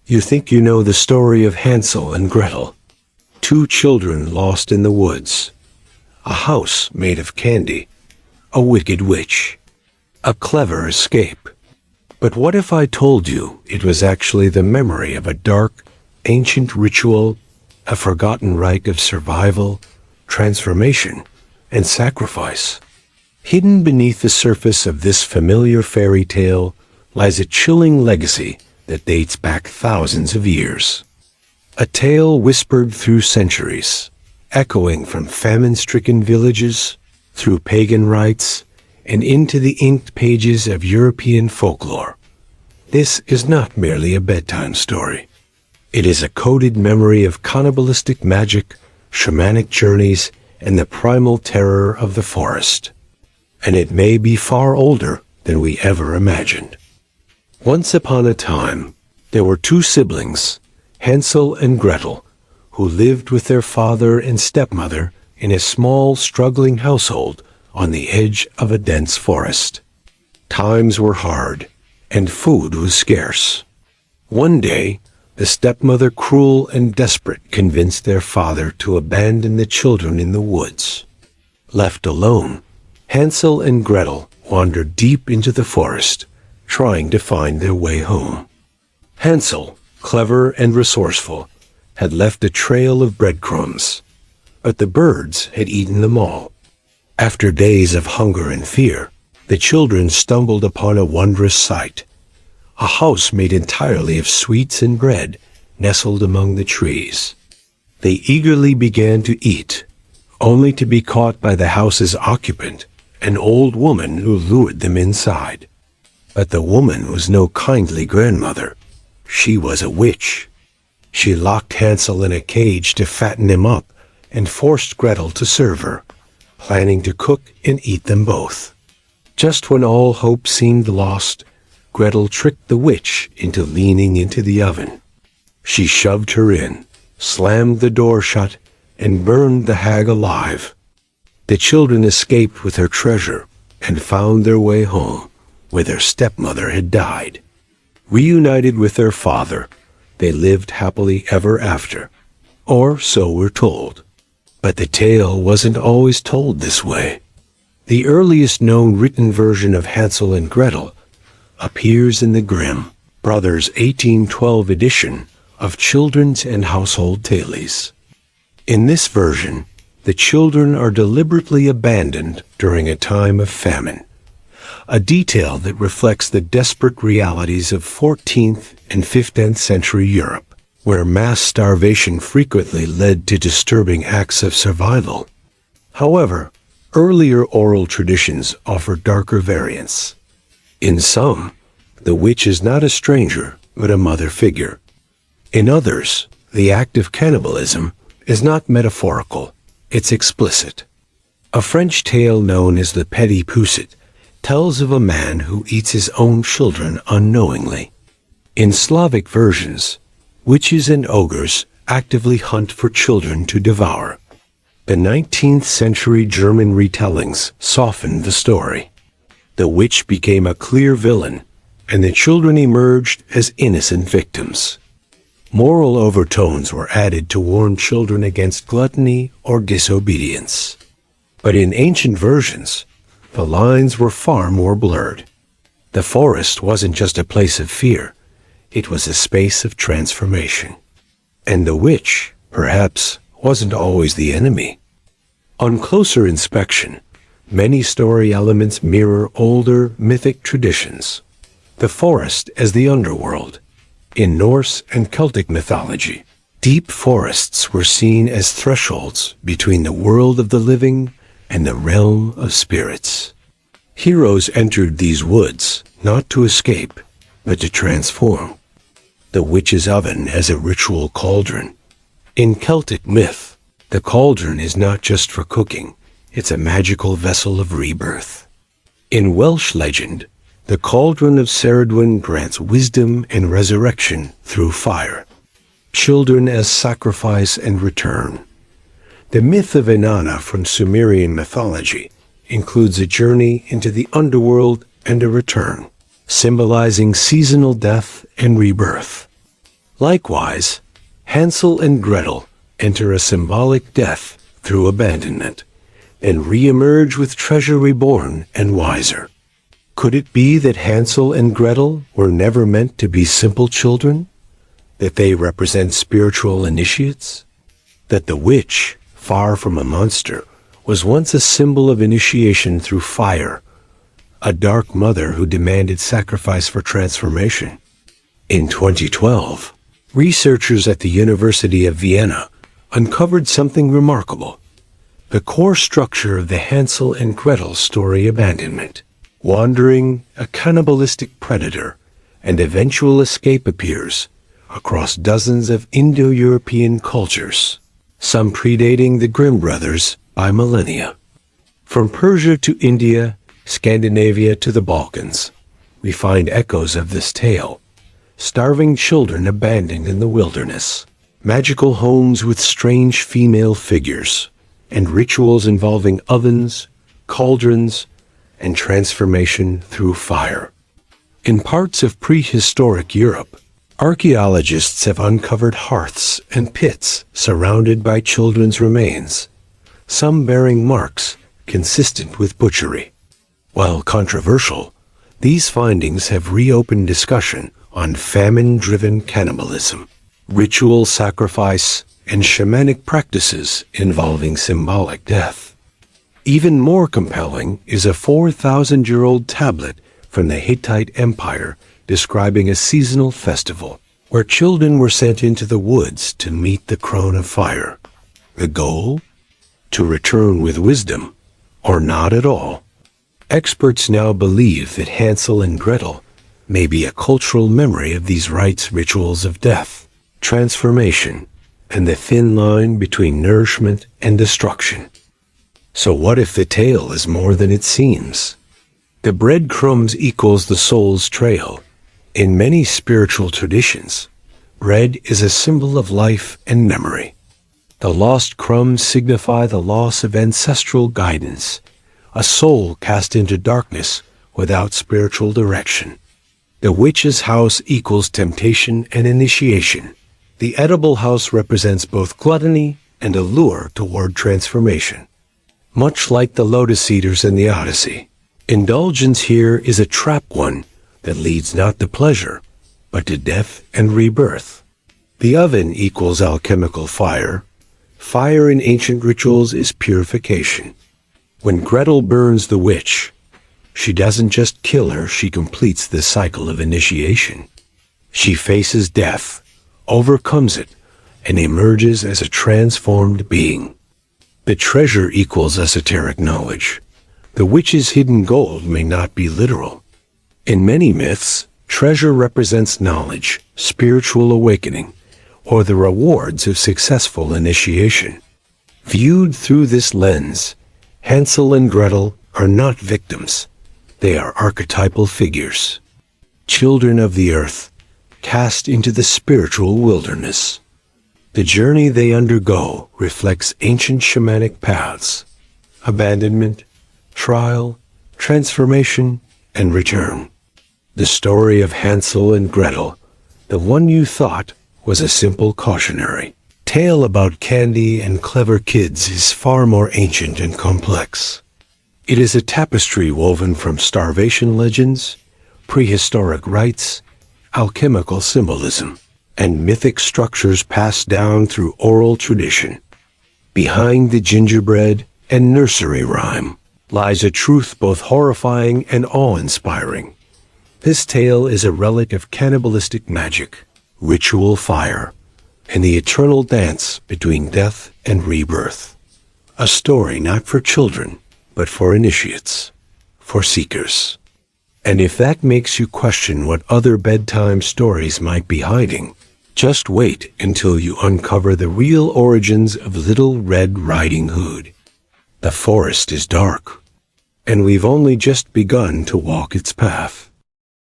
You think you know the story of Hansel and Gretel, two children lost in the woods, a house made of candy, a wicked witch, a clever escape. But what if I told you it was actually the memory of a dark, ancient ritual, a forgotten rite of survival, transformation, and sacrifice? Hidden beneath the surface of this familiar fairy tale lies a chilling legacy that dates back thousands of years. A tale whispered through centuries, echoing from famine-stricken villages, through pagan rites, and into the inked pages of European folklore. This is not merely a bedtime story. It is a coded memory of cannibalistic magic, shamanic journeys, and the primal terror of the forest. And it may be far older than we ever imagined. Once upon a time, there were two siblings, Hansel and Gretel, who lived with their father and stepmother in a small, struggling household on the edge of a dense forest. Times were hard, and food was scarce. One day, the stepmother, cruel and desperate, convinced their father to abandon the children in the woods. Left alone, Hansel and Gretel wandered deep into the forest, trying to find their way home. Hansel, clever and resourceful, had left a trail of breadcrumbs, but the birds had eaten them all. After days of hunger and fear, the children stumbled upon a wondrous sight. A house made entirely of sweets and bread nestled among the trees. They eagerly began to eat, only to be caught by the house's occupant, an old woman who lured them inside. But the woman was no kindly grandmother. She was a witch. She locked Hansel in a cage to fatten him up and forced Gretel to serve her, planning to cook and eat them both. Just when all hope seemed lost, Gretel tricked the witch into leaning into the oven. She shoved her in, slammed the door shut, and burned the hag alive. The children escaped with her treasure and found their way home, where their stepmother had died. Reunited with their father, they lived happily ever after, or so we're told. But the tale wasn't always told this way. The earliest known written version of Hansel and Gretel appears in the Grimm Brothers' 1812 edition of Children's and Household Tales. In this version, the children are deliberately abandoned during a time of famine, a detail that reflects the desperate realities of 14th and 15th century Europe, where mass starvation frequently led to disturbing acts of survival. However, earlier oral traditions offer darker variants. In some, the witch is not a stranger, but a mother figure. In others, the act of cannibalism is not metaphorical, it's explicit. A French tale known as the Petit Pousset tells of a man who eats his own children unknowingly. In Slavic versions, witches and ogres actively hunt for children to devour. The 19th century German retellings softened the story. The witch became a clear villain, and the children emerged as innocent victims. Moral overtones were added to warn children against gluttony or disobedience. But in ancient versions, the lines were far more blurred. The forest wasn't just a place of fear, it was a space of transformation. And the witch, perhaps, wasn't always the enemy. On closer inspection, many story elements mirror older mythic traditions. The forest as the underworld. In Norse and Celtic mythology, deep forests were seen as thresholds between the world of the living and the realm of spirits. Heroes entered these woods not to escape, but to transform. The witch's oven as a ritual cauldron. In Celtic myth, the cauldron is not just for cooking, it's a magical vessel of rebirth. In Welsh legend, the cauldron of Ceridwen grants wisdom and resurrection through fire. Children as sacrifice and return. The myth of Inanna from Sumerian mythology includes a journey into the underworld and a return, symbolizing seasonal death and rebirth. Likewise, Hansel and Gretel enter a symbolic death through abandonment and re-emerge with treasure reborn and wiser. Could it be that Hansel and Gretel were never meant to be simple children? That they represent spiritual initiates? That the witch, far from a monster, was once a symbol of initiation through fire, a dark mother who demanded sacrifice for transformation? In 2012, researchers at the University of Vienna uncovered something remarkable: the core structure of the Hansel and Gretel story abandonment. Wandering, a cannibalistic predator, and eventual escape appears across dozens of Indo-European cultures, some predating the Grimm brothers by millennia. From Persia to India, Scandinavia to the Balkans, we find echoes of this tale. Starving children abandoned in the wilderness, magical homes with strange female figures, and rituals involving ovens, cauldrons, and transformation through fire. In parts of prehistoric Europe, archaeologists have uncovered hearths and pits surrounded by children's remains, some bearing marks consistent with butchery. While controversial, these findings have reopened discussion on famine-driven cannibalism, ritual sacrifice, and shamanic practices involving symbolic death. Even more compelling is a 4,000-year-old tablet from the Hittite Empire describing a seasonal festival where children were sent into the woods to meet the crone of fire. The goal? To return with wisdom, or not at all. Experts now believe that Hansel and Gretel may be a cultural memory of these rites, rituals of death, transformation, and the thin line between nourishment and destruction. So what if the tale is more than it seems? The breadcrumbs equals the soul's trail. In many spiritual traditions, bread is a symbol of life and memory. The lost crumbs signify the loss of ancestral guidance, a soul cast into darkness without spiritual direction. The witch's house equals temptation and initiation. The edible house represents both gluttony and a lure toward transformation. Much like the lotus eaters in the Odyssey, indulgence here is a trap one that leads not to pleasure, but to death and rebirth. The oven equals alchemical fire. Fire in ancient rituals is purification. When Gretel burns the witch, she doesn't just kill her, she completes the cycle of initiation. She faces death, overcomes it, and emerges as a transformed being. The treasure equals esoteric knowledge. The witch's hidden gold may not be literal. In many myths, treasure represents knowledge, spiritual awakening, or the rewards of successful initiation. Viewed through this lens, Hansel and Gretel are not victims. They are archetypal figures, children of the earth, cast into the spiritual wilderness. The journey they undergo reflects ancient shamanic paths: abandonment, trial, transformation, and return. The story of Hansel and Gretel, the one you thought was a simple cautionary tale about candy and clever kids, is far more ancient and complex. It is a tapestry woven from starvation legends, prehistoric rites, alchemical symbolism, and mythic structures passed down through oral tradition. Behind the gingerbread and nursery rhyme lies a truth both horrifying and awe-inspiring. This tale is a relic of cannibalistic magic, ritual fire, and the eternal dance between death and rebirth. A story not for children, but for initiates, for seekers. And if that makes you question what other bedtime stories might be hiding, just wait until you uncover the real origins of Little Red Riding Hood. The forest is dark, and we've only just begun to walk its path.